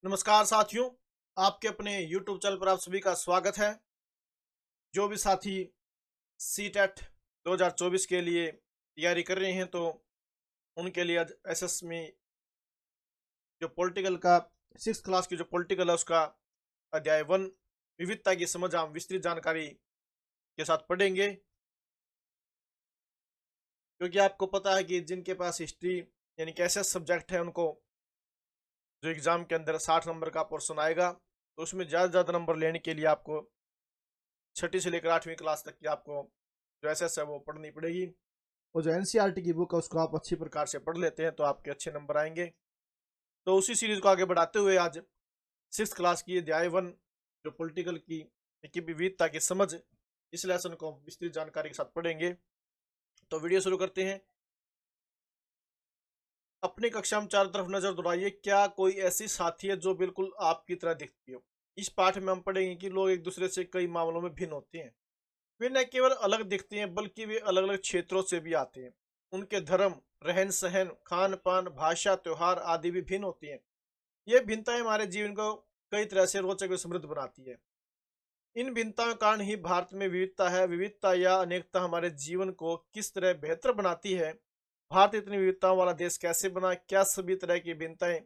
नमस्कार साथियों, आपके अपने YouTube चैनल पर आप सभी का स्वागत है। जो भी साथी सीटेट 2024 के लिए तैयारी कर रहे हैं तो उनके लिए आज एसएस में जो पॉलिटिकल का 6th क्लास की जो पॉलिटिकल है उसका अध्याय 1 विविधता की समझ हम विस्तृत जानकारी के साथ पढ़ेंगे। क्योंकि आपको पता है कि जिनके पास हिस्ट्री यानी कि एसएस सब्जेक्ट है उनको जो एग्जाम के अंदर 60 नंबर का पोर्शन आएगा, तो उसमें ज़्यादा नंबर लेने के लिए आपको 6ठी से लेकर 8वीं क्लास तक की आपको जो एसएस है वो पढ़नी पड़ेगी। और जो एनसीईआरटी की बुक है उसको आप अच्छी प्रकार से पढ़ लेते हैं तो आपके अच्छे नंबर आएंगे। तो उसी सीरीज को आगे बढ़ाते हुए आज 6th क्लास की अध्याय 1 जो पॉलिटिकल की विविधता की समझ, इस लेसन को विस्तृत जानकारी के साथ पढ़ेंगे। तो वीडियो शुरू करते हैं। अपनी कक्षा में चारों तरफ नजर दौड़ाइए, क्या कोई ऐसी साथी है जो बिल्कुल आपकी तरह दिखती हो। इस पाठ में हम पढ़ेंगे कि लोग एक दूसरे से कई मामलों में भिन्न होते हैं। वे न केवल अलग दिखते हैं बल्कि वे अलग अलग क्षेत्रों से भी आते हैं। उनके धर्म, रहन सहन, खान पान, भाषा, त्योहार आदि भी भिन्न होती हैं। ये भिन्नताएं हमारे जीवन को कई तरह से रोचक और समृद्ध बनाती है। इन भिन्नताओं के कारण ही भारत में विविधता है। विविधता या अनेकता हमारे जीवन को किस तरह बेहतर बनाती है। भारत इतनी विविधताओं वाला देश कैसे बना, क्या सभी तरह की भिन्नताएं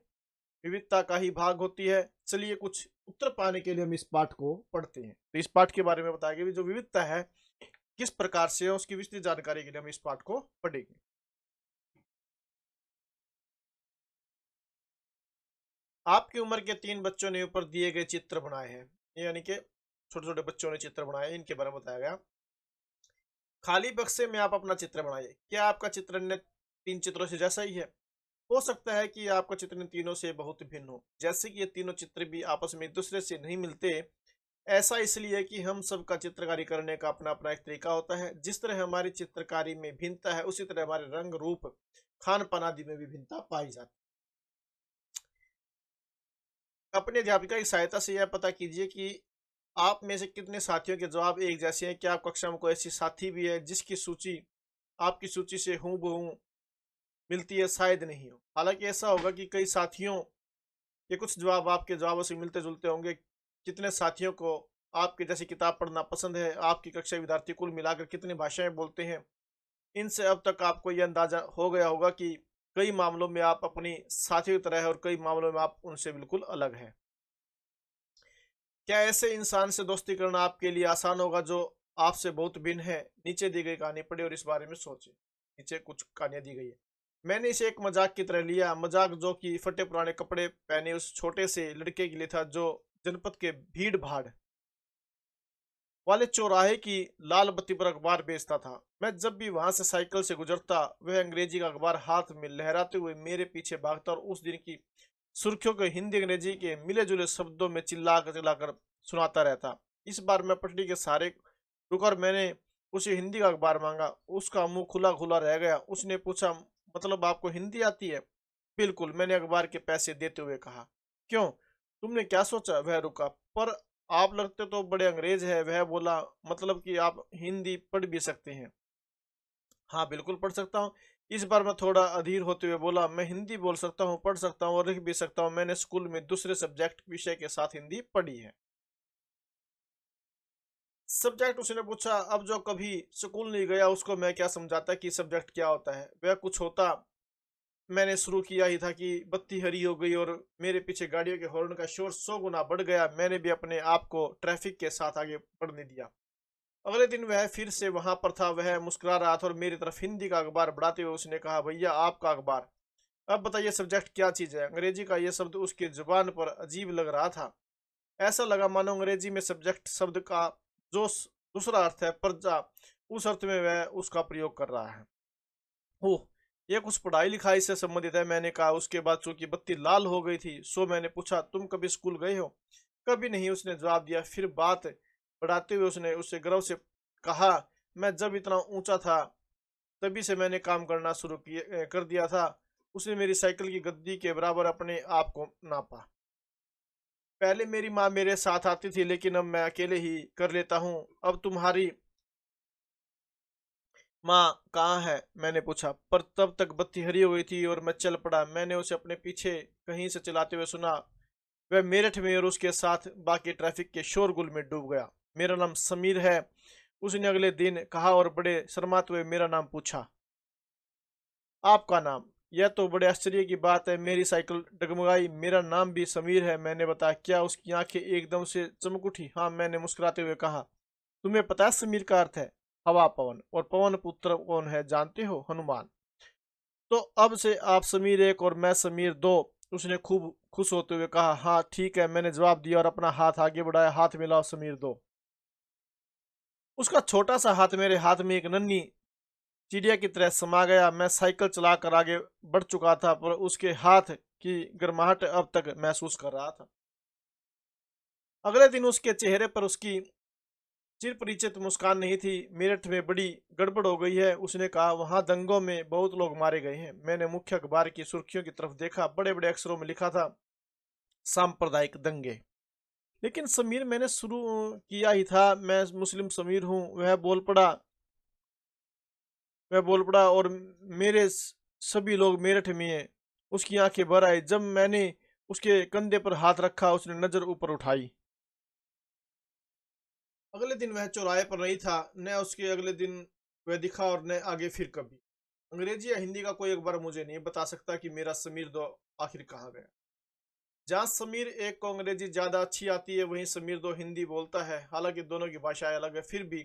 विविधता का ही भाग होती है। चलिए कुछ उत्तर पाने के लिए हम इस पाठ को पढ़ते हैं। तो इस पाठ के बारे में बताया गया जो विविधता है किस प्रकार से है, उसकी विस्तृत जानकारी के लिए हम इस पाठ को पढ़ेंगे। आपकी उम्र के 3 बच्चों ने ऊपर दिए गए चित्र बनाए हैं, यानी कि छोटे छोटे बच्चों ने चित्र बनाए, इनके बारे में बताया गया। खाली बक्से में आप अपना चित्र बनाइए। क्या आपका चित्र अन्य 3 चित्रों से जैसा ही है? हो सकता है कि आपका चित्र इन तीनों से बहुत भिन्न हो, जैसे कि ये तीनों चित्र भी आपस में एक दूसरे से नहीं मिलते। ऐसा इसलिए है कि हम सबका चित्रकारी करने का अपना अपना एक तरीका होता है। जिस तरह हमारी चित्रकारी में भिन्नता है उसी तरह हमारे रंग, रूप, खान पान आदि में भी भिन्नता पाई जाती है। अपने अध्यापिका की सहायता से यह पता कीजिए कि आप में से कितने साथियों के जवाब एक जैसे हैं। क्या आप कक्षा में कोई ऐसी साथी भी है जिसकी सूची आपकी सूची से हूबहू मिलती है? शायद नहीं हो। हालांकि ऐसा होगा कि कई साथियों के कुछ जवाब आपके जवाबों से मिलते जुलते होंगे। कितने साथियों को आपके जैसी किताब पढ़ना पसंद है? आपकी कक्षा विद्यार्थी कुल मिलाकर कितनी भाषाएं बोलते हैं? इनसे अब तक आपको यह अंदाजा हो गया होगा कि कई मामलों में आप अपनी साथियों की तरह है और कई मामलों में आप उनसे बिल्कुल अलग हैं। क्या ऐसे इंसान से दोस्ती करना आपके लिए आसान होगा जो आपसे बहुत भिन्न है? नीचे दी गई कहानी पढ़े और इस बारे में सोचे। नीचे कुछ कहानियां दी गई है। मैंने इसे एक मजाक की तरह लिया, मजाक जो कि फटे पुराने कपड़े पहने उस छोटे से लड़के के लिए था जो जनपद के भीड़ भाड़ वाले चौराहे की लाल बत्ती पर अखबार बेचता था। मैं जब भी वहां से साइकिल से गुजरता वह अंग्रेजी का अखबार हाथ में लहराते हुए मेरे पीछे भागता और उस दिन की सुर्खियों को हिंदी अंग्रेजी के मिले जुले शब्दों में चिल्लाकर सुनाता रहता। इस बार मैं पटरी के सहारे रुका और मैंने उसे हिंदी का अखबार मांगा। उसका मुंह खुला खुला रह गया। उसने पूछा, मतलब आपको हिंदी आती है? बिल्कुल, मैंने अखबार के पैसे देते हुए कहा। क्यों, तुमने क्या सोचा? वह रुका। पर आप लगते तो बड़े अंग्रेज है। वह बोला, मतलब कि आप हिंदी पढ़ भी सकते हैं? हाँ बिल्कुल पढ़ सकता हूँ। इस बार मैं थोड़ा अधीर होते हुए बोला, मैं हिंदी बोल सकता हूँ, पढ़ सकता हूँ और लिख भी सकता हूँ। मैंने स्कूल में दूसरे सब्जेक्ट विषय के साथ हिंदी पढ़ी है। सब्जेक्ट उसने पूछा। अब जो कभी स्कूल नहीं गया उसको मैं क्या समझाता कि सब्जेक्ट क्या होता है। वह कुछ होता मैंने शुरू किया ही था कि बत्ती हरी हो गई और मेरे पीछे गाड़ियों के हॉर्न का शोर 100 गुना बढ़ गया। मैंने भी अपने आप को ट्रैफिक के साथ आगे बढ़ने दिया। अगले दिन वह फिर से वहां पर था। वह मुस्कुरा रहा था और मेरी तरफ हिंदी का अखबार बढ़ाते हुए उसने कहा, भैया आपका अखबार। अब बताइए सब्जेक्ट क्या चीज है? अंग्रेजी का यह शब्द उसकी जुबान पर अजीब लग रहा था। ऐसा लगा मानो अंग्रेजी में सब्जेक्ट शब्द का जो दूसरा अर्थ है प्रजा, उस अर्थ में वह उसका प्रयोग कर रहा है। ओह, ये कुछ पढ़ाई लिखाई से संबंधित है, मैंने कहा। उसके बाद चूंकि बत्ती लाल हो गई थी सो मैंने पूछा, तुम कभी स्कूल गए हो? कभी नहीं, उसने जवाब दिया। फिर बात बढ़ाते हुए उसने उससे गर्व से कहा, मैं जब इतना ऊंचा था तभी से मैंने काम करना शुरू कर दिया था। उसने मेरी साइकिल की गद्दी के बराबर अपने आप को नापा। पहले मेरी माँ मेरे साथ आती थी लेकिन अब मैं अकेले ही कर लेता हूँ। अब तुम्हारी माँ कहाँ है? मैंने पूछा। पर तब तक बत्ती हरी हो गई थी और मैं चल पड़ा। मैंने उसे अपने पीछे कहीं से चलाते हुए सुना, वह मेरठ में और उसके साथ बाकी ट्रैफिक के शोरगुल में डूब गया। मेरा नाम समीर है, उसने अगले दिन कहा और बड़े शर्माते हुए मेरा नाम पूछा। आपका नाम? यह तो बड़े आश्चर्य की बात है। मेरी साइकिल डगमगाई। मेरा नाम भी समीर है, मैंने बताया। क्या उसकी आंखें एकदम से चमक उठी? हाँ, मैंने मुस्कुराते हुए कहा। तुम्हें पता है समीर का अर्थ है हवा, पवन, और पवन पुत्र कौन है जानते हो? हनुमान। तो अब से आप समीर एक और मैं समीर दो, उसने खूब खुश होते हुए कहा। हाँ ठीक है, मैंने जवाब दिया और अपना हाथ आगे बढ़ाया। हाथ मिलाओ समीर दो। उसका छोटा सा हाथ मेरे हाथ में एक नन्ही चिड़िया की तरह समा गया। मैं साइकिल चलाकर आगे बढ़ चुका था, पर उसके हाथ की गर्माहट अब तक महसूस कर रहा था। अगले दिन उसके चेहरे पर उसकी चिरपरिचित मुस्कान नहीं थी। मेरठ में बड़ी गड़बड़ हो गई है, उसने कहा। वहां दंगों में बहुत लोग मारे गए हैं। मैंने मुख्य अखबार की सुर्खियों की तरफ देखा। बड़े बड़े अक्षरों में लिखा था, सांप्रदायिक दंगे। लेकिन समीर, मैंने शुरू किया ही था। मैं मुस्लिम समीर हूँ। वह बोल पड़ा और मेरे सभी लोग मेरठ में हैं। उसकी आंखें भर आई जब मैंने उसके कंधे पर हाथ रखा। उसने नजर ऊपर उठाई। अगले दिन वह चौराहे पर नहीं था, न उसके अगले दिन वह दिखा और न आगे फिर कभी। अंग्रेजी या हिंदी का कोई अखबार मुझे नहीं बता सकता कि मेरा समीर दो आखिर कहाँ गया। जहाँ समीर एक को अंग्रेजी ज्यादा अच्छी आती है, वहीं समीर दो हिंदी बोलता है। हालांकि दोनों की भाषाएं अलग है, फिर भी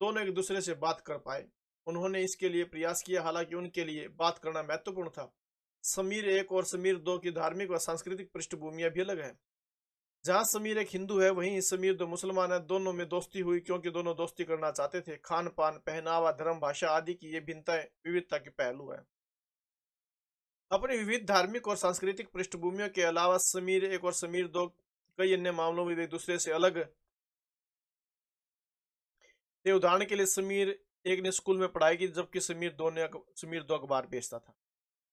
दोनों एक दूसरे से बात कर पाए। उन्होंने इसके लिए प्रयास किया, हालांकि उनके लिए बात करना महत्वपूर्ण था। समीर एक और समीर दो की धार्मिक व सांस्कृतिक पृष्ठभूमियां भी अलग है। जहाँ समीर एक हिंदू है, वहीं समीर दो मुसलमान है। दोनों में दोस्ती हुई क्योंकि दोनों दोस्ती करना चाहते थे। खान पान, पहनावा, धर्म, भाषा आदि की ये भिन्नताएं विविधता के पहलू है। अपनी विविध धार्मिक और सांस्कृतिक पृष्ठभूमियों के अलावा समीर एक और समीर दो कई अन्य मामलों में भी एक दूसरे से अलग थे। उदाहरण के लिए समीर एक ने स्कूल में पढ़ाई की, जबकि समीर दो अखबार बेचता था।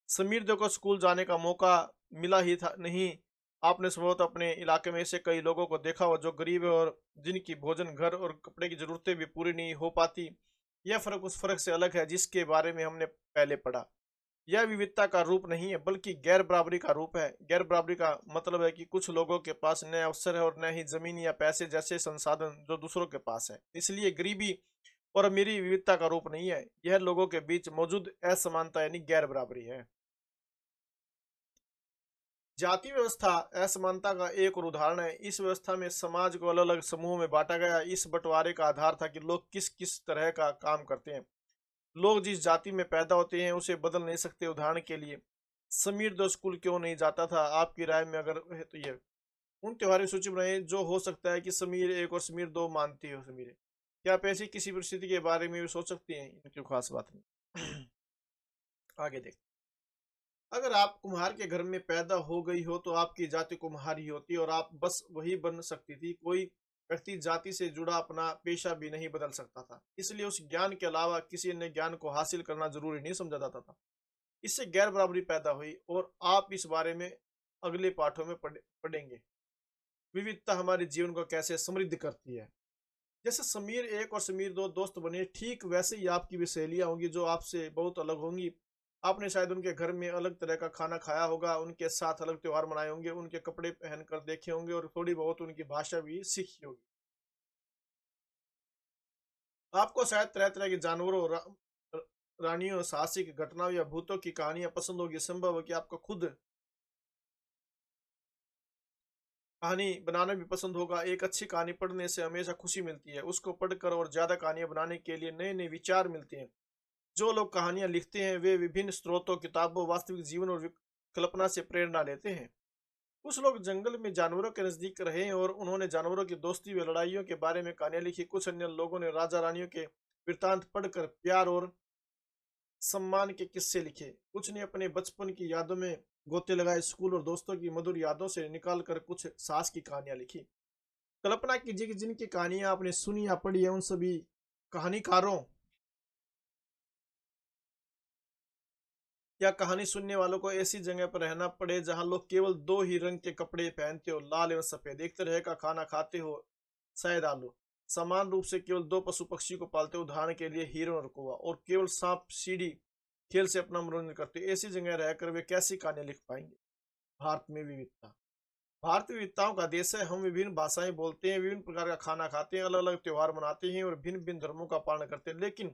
समीर दो को स्कूल जाने का मौका मिला ही था नहीं। आपने संभवतः अपने इलाके में ऐसे कई लोगों को देखा हो जो गरीब है और जिनकी भोजन, घर और कपड़े की जरूरतें भी पूरी नहीं हो पाती। यह फर्क उस फर्क से अलग है जिसके बारे में हमने पहले पढ़ा। यह विविधता का रूप नहीं है, बल्कि गैर बराबरी का रूप है। गैर बराबरी का मतलब है कि कुछ लोगों के पास न अवसर है और न ही जमीन या पैसे जैसे संसाधन जो दूसरों के पास है। इसलिए गरीबी और अमीरी विविधता का रूप नहीं है, यह लोगों के बीच मौजूद असमानता यानी गैर बराबरी है। जाति व्यवस्था असमानता का एक और उदाहरण है। इस व्यवस्था में समाज को अलग अलग समूहों में बांटा गया। इस बंटवारे का आधार था कि लोग किस किस तरह का काम करते हैं। लोग जिस जाति में पैदा होते हैं उसे बदल नहीं सकते। उदाहरण के लिए, समीर दो स्कूल क्यों नहीं जाता था? आपकी राय में अगर है तो ये उन त्योहारों की सूची बनाइए जो हो सकता है कि समीर एक और समीर दो मानती हो। समीर, क्या आप ऐसी किसी परिस्थिति के बारे में भी सोच सकती हैं? इनकी खास बात नहीं। आगे देख। अगर आप कुम्हार के घर में पैदा हो गई हो तो आपकी जाति कुम्हार ही होती और आप बस वही बन सकती थी। कोई व्यक्ति जाति से जुड़ा अपना पेशा भी नहीं बदल सकता था, इसलिए उस ज्ञान के अलावा किसी अन्य ज्ञान को हासिल करना जरूरी नहीं समझा जाता था। इससे गैर बराबरी पैदा हुई और आप इस बारे में अगले पाठों में पढ़ेंगे। विविधता हमारे जीवन को कैसे समृद्ध करती है। जैसे समीर एक और समीर दो दोस्त बने, ठीक वैसे ही आपकी भी सहेलियां होंगी जो आपसे बहुत अलग होंगी। आपने शायद उनके घर में अलग तरह का खाना खाया होगा, उनके साथ अलग त्योहार मनाए होंगे, उनके कपड़े पहनकर देखे होंगे और थोड़ी बहुत उनकी भाषा भी सीखी होगी। आपको शायद तरह तरह के जानवरों, रानियों, साहसिक घटनाओं या भूतों की कहानियां पसंद होगी। संभव है कि आपको खुद कहानी बनाना भी पसंद होगा। एक अच्छी कहानी पढ़ने से हमेशा खुशी मिलती है। उसको पढ़कर और ज्यादा कहानियां बनाने के लिए नए नए विचार मिलते हैं। जो लोग कहानियां लिखते हैं वे विभिन्न स्रोतों, किताबों, वास्तविक जीवन और कल्पना से प्रेरणा लेते हैं। कुछ लोग जंगल में जानवरों के नजदीक रहे और उन्होंने जानवरों की दोस्ती व लड़ाइयों के बारे में कहानियां लिखी। कुछ अन्य लोगों ने राजा रानियों के वृत्तांत पढ़कर प्यार और सम्मान के किस्से लिखे। कुछ ने अपने बचपन की यादों में गोते लगाए। स्कूल और दोस्तों की मधुर यादों से निकाल कर कुछ साहस की कहानियां लिखी। कल्पना कीजिए कि जिनकी कहानियां आपने सुनी या पढ़ी है, उन सभी कहानीकारों या कहानी सुनने वालों को ऐसी जगह पर रहना पड़े जहां लोग केवल दो ही रंग के कपड़े पहनते हो, लाल एवं सफेद। एक तरह का खाना खाते हो, शायद आलू। समान रूप से केवल दो पशु पक्षी को पालते हो, उदाहरण के लिए हिरन और कौवा। और केवल सांप सीढ़ी खेल से अपना मनोरंजन करते हो। ऐसी जगह रहकर वे कैसी कहानियां लिख पाएंगे? भारत में विविधता। भारत विविधताओं का देश है। हम विभिन्न भाषाएं बोलते हैं, विभिन्न प्रकार का खाना खाते हैं, अलग अलग त्योहार मनाते हैं और भिन्न भिन्न धर्मों का पालन करते हैं। लेकिन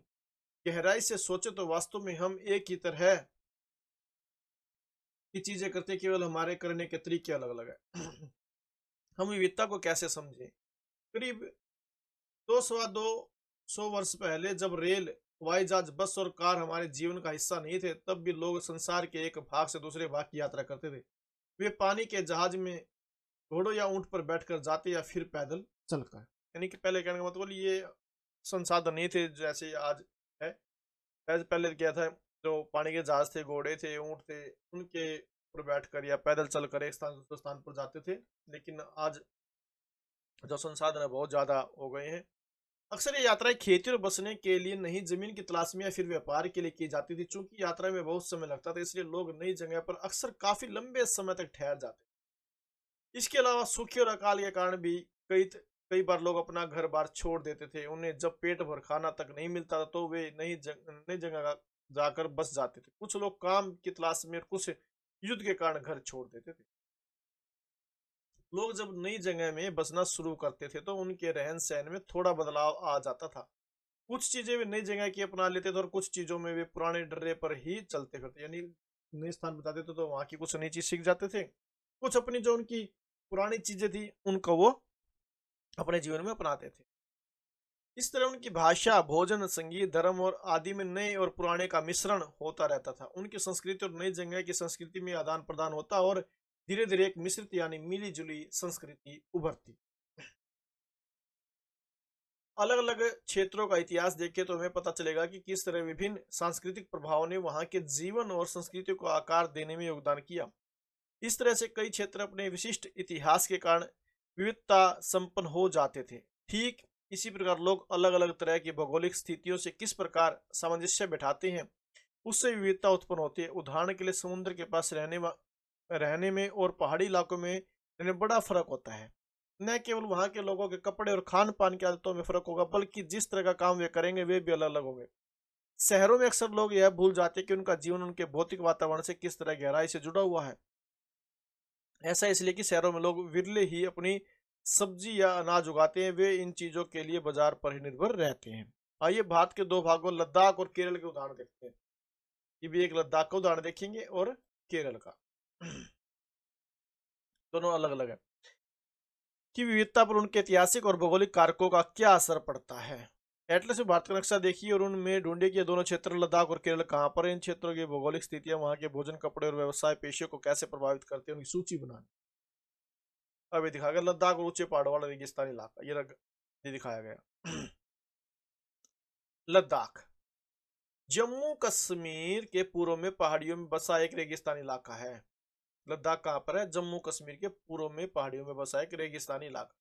गहराई से सोचे तो वास्तव में हम एक ही तरह की चीजें करते हैं, केवल हमारे करने के तरीके अलग अलग है। हम विविधता को कैसे समझें? करीब 200 वर्ष पहले जब रेल, हवाई जहाज, बस और कार हमारे जीवन का हिस्सा नहीं थे, तब भी लोग संसार के एक भाग से दूसरे भाग की यात्रा करते थे। वे पानी के जहाज में घोड़ों या ऊंट पर बैठकर जाते या फिर पैदल चलकर। यानी कि पहले कहने का मतलब ये संसाधन नहीं थे जैसे आज है। पहले क्या था, जो पानी के जहाज थे, घोड़े थे, ऊंट थे, उनके ऊपर बैठकर या पैदल चलकर एक स्थान से दूसरे स्थान पर जाते थे। लेकिन आज जो संसाधन है बहुत ज्यादा हो गए हैं। अक्सर ये यात्राएं खेती और बसने के लिए नहीं, जमीन की तलाश में या फिर व्यापार के लिए की जाती थी। चूंकि यात्रा में बहुत समय लगता था, इसलिए लोग नई जगह पर अक्सर काफी लंबे समय तक ठहर जाते। इसके अलावा सूखे और अकाल के कारण भी कई बार लोग अपना घर बार छोड़ देते थे। उन्हें जब पेट भर खाना तक नहीं मिलता था तो वे नई जगह जाकर बस जाते थे। कुछ लोग काम की तलाश में और कुछ युद्ध के कारण घर छोड़ देते थे। लोग जब नई जगह में बसना शुरू करते थे तो उनके रहन सहन में थोड़ा बदलाव आ जाता था। कुछ चीजें वे नई जगह की अपना लेते थे और कुछ चीजों में वे पुराने डर्रे पर ही चलते फिरते, यानी नए स्थान बताते थे तो वहां की कुछ नई चीज सीख जाते थे। कुछ अपनी जो उनकी पुरानी चीजें थी उनको वो अपने जीवन में अपनाते थे। इस तरह उनकी भाषा, भोजन, संगीत, धर्म और आदि में नए और पुराने का मिश्रण होता रहता था। उनकी संस्कृति और नई जगह की संस्कृति में आदान प्रदान होता और धीरे धीरे एक मिश्रित यानी मिली जुली संस्कृति उभरती। अलग अलग क्षेत्रों का इतिहास देखें तो हमें पता चलेगा कि किस तरह विभिन्न सांस्कृतिक प्रभावों ने वहां के जीवन और संस्कृति को आकार देने में योगदान किया। इस तरह से कई क्षेत्र अपने विशिष्ट इतिहास के कारण विविधता संपन्न हो जाते थे। ठीक इसी प्रकार लोग अलग अलग तरह की भौगोलिक स्थितियों से किस प्रकार सामंजस्य बैठाते हैं, उससे विविधता उत्पन्न होती है। उदाहरण के लिए समुद्र के पास रहने में और पहाड़ी इलाकों में रहने में बड़ा फर्क होता है। न केवल वहां के लोगों के कपड़े और खान पान की आदतों में फर्क होगा, बल्कि जिस तरह का काम वे करेंगे वे भी अलग अलग होंगे। शहरों में अक्सर लोग यह भूल जाते हैं कि उनका जीवन उनके भौतिक वातावरण से किस तरह गहराई से जुड़ा हुआ है। ऐसा इसलिए कि शहरों में लोग विरले ही अपनी सब्जी या अनाज उगाते हैं, वे इन चीजों के लिए बाजार पर ही निर्भर रहते हैं। आइए भारत के दो भागों लद्दाख और केरल के उदाहरण देखते हैं। ये भी एक लद्दाख का उदाहरण देखेंगे और केरल का। दोनों अलग अलग है कि विविधता पर उनके ऐतिहासिक और भौगोलिक कारकों का क्या असर पड़ता है। एटलस में भारत का नक्शा देखिए और उनमें ढूंढिए कि ये दोनों क्षेत्र लद्दाख और केरल कहाँ पर है। इन क्षेत्रों की भौगोलिक स्थितियां वहां के भोजन, कपड़े और व्यवसाय पेशे को कैसे प्रभावित करते हैं, उनकी सूची बनानी। अब ये दिखाया गया लद्दाख और ऊंचे पहाड़ों वाला रेगिस्तानी इलाका, ये दिखाया गया। लद्दाख जम्मू कश्मीर के पूर्व में पहाड़ियों में बसा एक रेगिस्तानी इलाका है। लद्दाख कहाँ पर है? जम्मू कश्मीर के पूर्व में पहाड़ियों में बसा एक रेगिस्तानी इलाका।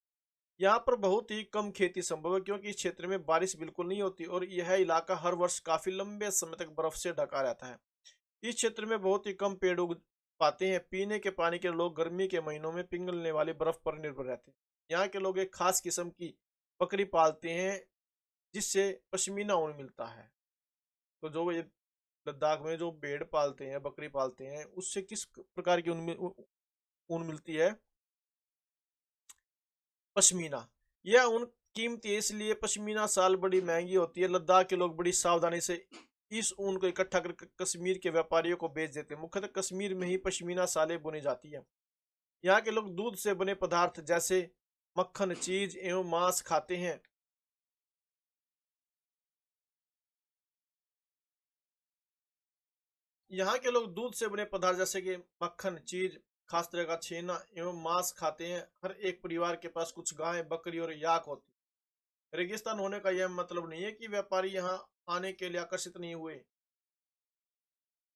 यहाँ पर बहुत ही कम खेती संभव है क्योंकि इस क्षेत्र में बारिश बिल्कुल नहीं होती और यह इलाका हर वर्ष काफी लंबे समय तक बर्फ से ढका रहता है। इस क्षेत्र में बहुत ही कम पेड़ उग पाते हैं। पीने के पानी के लोग गर्मी के महीनों में पिघलने वाली बर्फ पर निर्भर रहते हैं। यहाँ के लोग एक खास किस्म की बकरी पालते हैं जिससे पश्मीना ऊन मिलता है। तो जो ये लद्दाख में जो भेड़ पालते हैं, बकरी पालते हैं, उससे किस प्रकार की ऊन मिलती है? पश्मीना। यह ऊन कीमती है, इसलिए पश्मीना साल बड़ी महंगी होती है। लद्दाख के लोग बड़ी सावधानी से इस ऊन को इकट्ठा कर कश्मीर के व्यापारियों को बेच देते हैं। मुख्यतः कश्मीर में ही पश्मीना सालें बुनी जाती है। यहाँ के लोग दूध से बने पदार्थ जैसे मक्खन, चीज एवं मांस खाते हैं। यहाँ के लोग दूध से बने पदार्थ जैसे कि मक्खन, चीज, खास तरह का छेना एवं मांस खाते हैं। हर एक परिवार के पास कुछ गाय, बकरी और याक होती है। रेगिस्तान होने का यह मतलब नहीं है कि व्यापारी यहाँ आने के लिए आकर्षित नहीं हुए।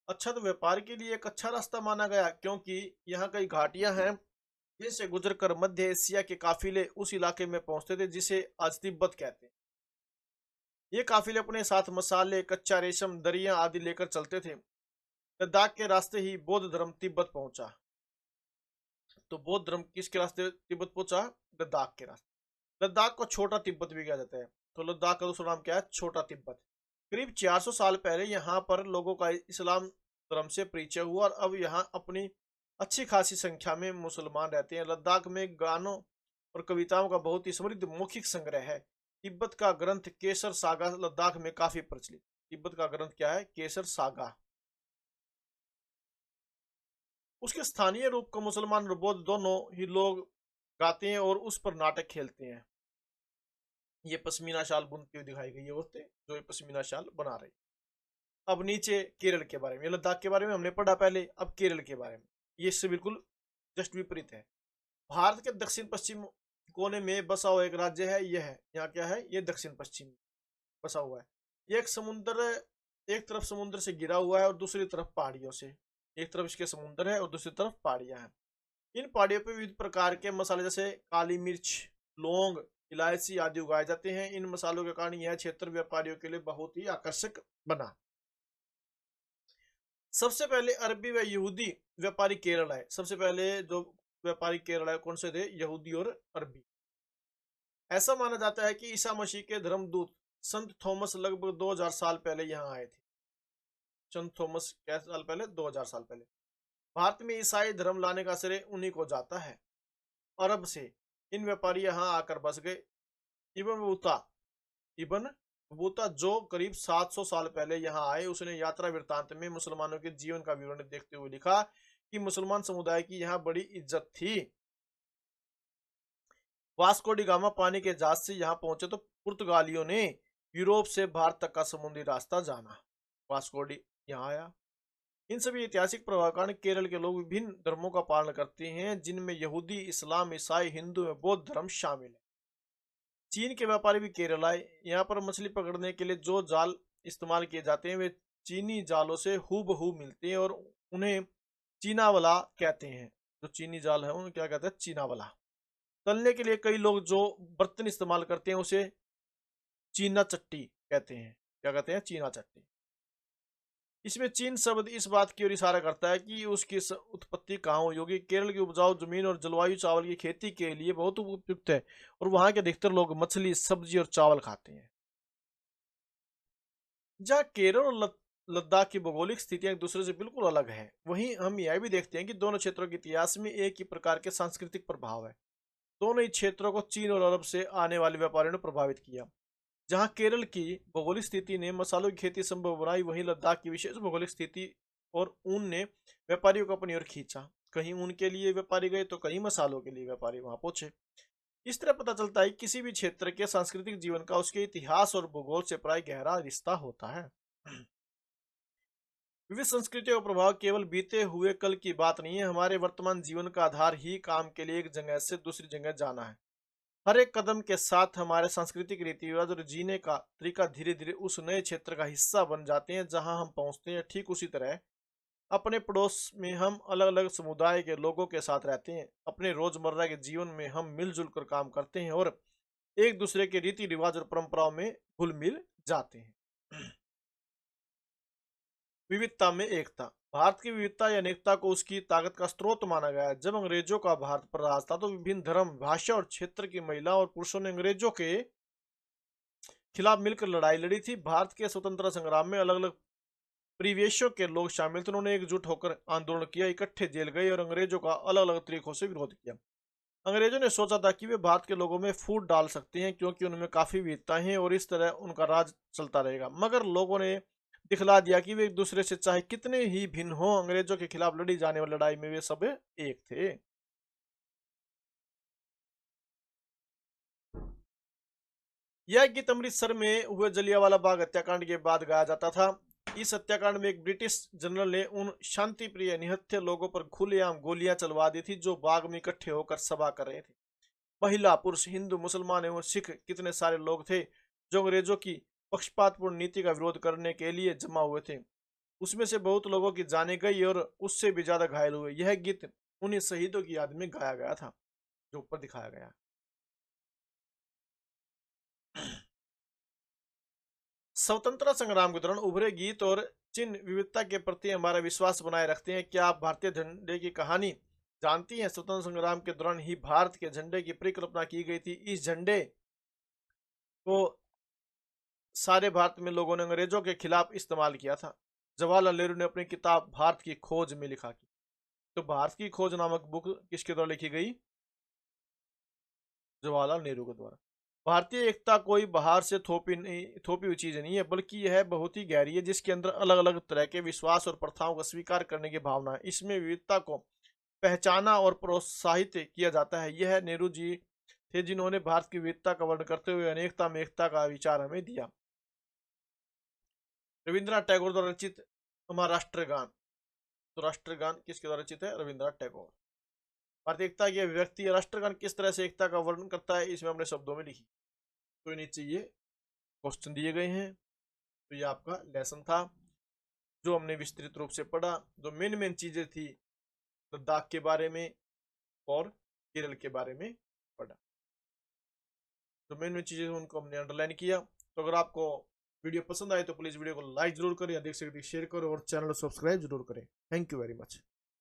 अच्छा, तो व्यापार के लिए एक अच्छा रास्ता माना गया क्योंकि यहाँ कई घाटियां हैं जिनसे गुजरकर मध्य एशिया के काफिले उस इलाके में पहुंचते थे जिसे आज तिब्बत कहते हैं। ये काफिले अपने साथ मसाले, कच्चा रेशम, दरिया आदि लेकर चलते थे। लद्दाख के रास्ते ही बौद्ध धर्म तिब्बत पहुंचा। तो बौद्ध धर्म किसके रास्ते तिब्बत पहुंचा? लद्दाख के रास्ते। लद्दाख को छोटा तिब्बत भी कहा जाता है। तो लद्दाख का दूसरा नाम क्या है? छोटा तिब्बत। करीब 400 साल पहले यहाँ पर लोगों का इस्लाम धर्म से परिचय हुआ और अब यहाँ अपनी अच्छी खासी संख्या में मुसलमान रहते हैं। लद्दाख में गानों और कविताओं का बहुत ही समृद्ध मौखिक संग्रह है। तिब्बत का ग्रंथ केसर सागा लद्दाख में काफी प्रचलित। तिब्बत का ग्रंथ क्या है? केसर सागा। उसके स्थानीय रूप को मुसलमान और बौद्ध दोनों ही लोग गाते हैं और उस पर नाटक खेलते हैं। ये पश्मीना शाल बुनती हुई दिखाई गई है औरतें, जो ये पश्मीना शाल बना रही। अब नीचे केरल के बारे में, लद्दाख के बारे में हमने पढ़ा पहले, अब केरल के बारे में। ये इससे बिल्कुल जस्ट विपरीत है। भारत के दक्षिण पश्चिम कोने में बसा हुआ एक राज्य है, यह है यहाँ क्या है, ये दक्षिण पश्चिम बसा हुआ है। ये एक समुद्र, एक तरफ समुद्र से घिरा हुआ है और दूसरी तरफ पहाड़ियों से। एक तरफ इसके समुद्र है और दूसरी तरफ पहाड़ियां हैं। इन पहाड़ियों पर विविध प्रकार के मसाले जैसे काली मिर्च, लौंग, इलायची आदि उगाए जाते हैं। इन मसालों के कारण यह क्षेत्र व्यापारियों के लिए बहुत ही आकर्षक बना। सबसे पहले अरबी व यहूदी व्यापारी केरल आए। सबसे पहले जो व्यापारी केरल आए कौन से थे? यहूदी और अरबी। ऐसा माना जाता है कि ईसा मसीह के धर्मदूत संत थॉमस लगभग 2000 साल पहले यहाँ आए थे। संत थॉमस क्या साल पहले? 2000 साल पहले। भारत में ईसाई धर्म लाने का श्रेय उन्हीं को जाता है। अरब से इन व्यापारी यहाँ आकर बस गए। इब्न बतूता, इब्न बतूता जो करीब 700 साल पहले यहाँ आए, उसने यात्रा वृत्तांत में मुसलमानों के जीवन का विवरण देखते हुए लिखा कि मुसलमान समुदाय की यहाँ बड़ी इज्जत थी। वास्को डी गामा पानी के जहाज से यहाँ पहुंचे तो पुर्तगालियों ने यूरोप से भारत तक का समुद्री रास्ता जाना। वास्को डी यहाँ आया। इन सभी ऐतिहासिक प्रभाव के कारण केरल के लोग विभिन्न धर्मों का पालन करते हैं, जिनमें यहूदी, इस्लाम, ईसाई, हिंदू व बौद्ध धर्म शामिल है। चीन के व्यापारी भी केरल आए। यहाँ पर मछली पकड़ने के लिए जो जाल इस्तेमाल किए जाते हैं वे चीनी जालों से हूबहू मिलते हैं और उन्हें चीनावला कहते हैं। जो चीनी जाल है उन्हें क्या कहते हैं? चीनावला। तलने के लिए कई लोग जो बर्तन इस्तेमाल करते हैं उसे चीना चट्टी कहते हैं। क्या कहते हैं? चीना चट्टी। इसमें चीन शब्द इस बात की ओर इशारा करता है कि उसकी उत्पत्ति कहाँ हुई होगी। केरल की उपजाऊ जमीन और जलवायु चावल की खेती के लिए बहुत उपयुक्त है और वहां के अधिकतर लोग मछली, सब्जी और चावल खाते हैं। जहाँ केरल और लद्दाख की भौगोलिक स्थितियां एक दूसरे से बिल्कुल अलग है, वहीं हम यह भी देखते हैं कि दोनों क्षेत्रों के इतिहास में एक ही प्रकार के सांस्कृतिक प्रभाव है। दोनों ही क्षेत्रों को चीन और अरब से आने वाले व्यापारियों ने प्रभावित किया। जहां केरल की भौगोलिक स्थिति ने मसालों की खेती संभव बनाई, वहीं लद्दाख की विशेष भौगोलिक स्थिति और ऊन ने व्यापारियों को अपनी ओर खींचा। कहीं ऊन के लिए व्यापारी गए तो कहीं मसालों के लिए व्यापारी वहां पहुंचे। इस तरह पता चलता है कि किसी भी क्षेत्र के सांस्कृतिक जीवन का उसके इतिहास और भूगोल से प्राय गहरा रिश्ता होता है। विविध संस्कृतियों का प्रभाव केवल बीते हुए कल की बात नहीं है, हमारे वर्तमान जीवन का आधार ही काम के लिए एक जगह से दूसरी जगह जाना है। हर एक कदम के साथ हमारे सांस्कृतिक रीति रिवाज और जीने का तरीका धीरे धीरे उस नए क्षेत्र का हिस्सा बन जाते हैं जहां हम पहुंचते हैं। ठीक उसी तरह अपने पड़ोस में हम अलग अलग समुदाय के लोगों के साथ रहते हैं। अपने रोजमर्रा के जीवन में हम मिलजुल कर काम करते हैं और एक दूसरे के रीति रिवाज और परंपराओं में घुल मिल जाते हैं। विविधता में एकता। भारत की विविधता या अनेकता को उसकी ताकत का स्रोत माना गया है। जब अंग्रेजों का भारत पर राज था तो विभिन्न धर्म, भाषा और क्षेत्र की महिला और पुरुषों ने अंग्रेजों के खिलाफ मिलकर लड़ाई लड़ी थी। भारत के स्वतंत्रता संग्राम में अलग अलग परिवेशों के लोग शामिल थे। उन्होंने एकजुट होकर आंदोलन किया, इकट्ठे जेल गए और अंग्रेजों का अलग अलग तरीकों से विरोध किया। अंग्रेजों ने सोचा था कि वे भारत के लोगों में फूट डाल सकते हैं क्योंकि उनमें काफी विविधताएं हैं और इस तरह उनका राज चलता रहेगा। मगर लोगों ने दिखला दिया कि वे एक दूसरे से चाहे कितने ही भिन्न हों, अंग्रेजों के खिलाफ लड़ी जाने वाली लड़ाई में वे सब एक थे। यह गीत अमृतसर में हुए जलियांवाला बाग हत्याकांड के बाद गाया जाता था। इस हत्याकांड में एक ब्रिटिश जनरल ने उन शांति प्रिय निहत्थे लोगों पर खुलेआम गोलियां चलवा दी थी जो बाग में इकट्ठे होकर सभा कर रहे थे। महिला, पुरुष, हिंदू, मुसलमान एवं सिख कितने सारे लोग थे जो अंग्रेजों की पक्षपातपूर्ण नीति का विरोध करने के लिए जमा हुए थे। उसमें से बहुत लोगों की जाने गई और उससे भी ज्यादा घायल हुए। यह गीत उन्हीं शहीदों की याद में गाया गया था जो ऊपर दिखाया गया। स्वतंत्रता संग्राम के दौरान उभरे गीत और चिन्ह विविधता के प्रति हमारा विश्वास बनाए रखते हैं। क्या आप भारतीय झंडे की कहानी जानती हैं? स्वतंत्रता संग्राम के दौरान ही भारत के झंडे की परिकल्पना की गई थी। इस झंडे को सारे भारत में लोगों ने अंग्रेजों के खिलाफ इस्तेमाल किया था। जवाहरलाल नेहरू ने अपनी किताब भारत की खोज में लिखा कि तो भारत की खोज नामक बुक किसके द्वारा लिखी गई? जवाहरलाल नेहरू के द्वारा। भारतीय एकता कोई बाहर से थोपी हुई चीज नहीं है, बल्कि यह बहुत ही गहरी है, जिसके अंदर अलग अलग तरह के विश्वास और प्रथाओं को स्वीकार करने की भावना है। इसमें विविधता को पहचाना और प्रोत्साहित किया जाता है। यह नेहरू जी थे जिन्होंने भारत की विविधता का वर्णन करते हुए अनेकता में एकता का विचार हमें दिया। रविंद्रनाथ टैगोर द्वारा रचित हमारा राष्ट्रगान, तो राष्ट्रगान किसके द्वारा रचित है? रविंद्रनाथ टैगोर। भारतीय एकता की अभिव्यक्ति राष्ट्रगान किस तरह से एकता का वर्णन करता है? इसमें अपने शब्दों में लिखी। तो नीचे ये क्वेश्चन दिए गए हैं। तो ये आपका लेसन था जो हमने विस्तृत रूप से पढ़ा, जो मेन मेन चीजें थी लद्दाख के बारे में और केरल के बारे में पढ़ा। जो मेन मेन चीजें उनको हमने अंडरलाइन किया। तो अगर आपको वीडियो पसंद आए तो प्लीज वीडियो को लाइक जरूर करें, अधिक से अधिक शेयर करें और चैनल को सब्सक्राइब जरूर करें। Thank you very much.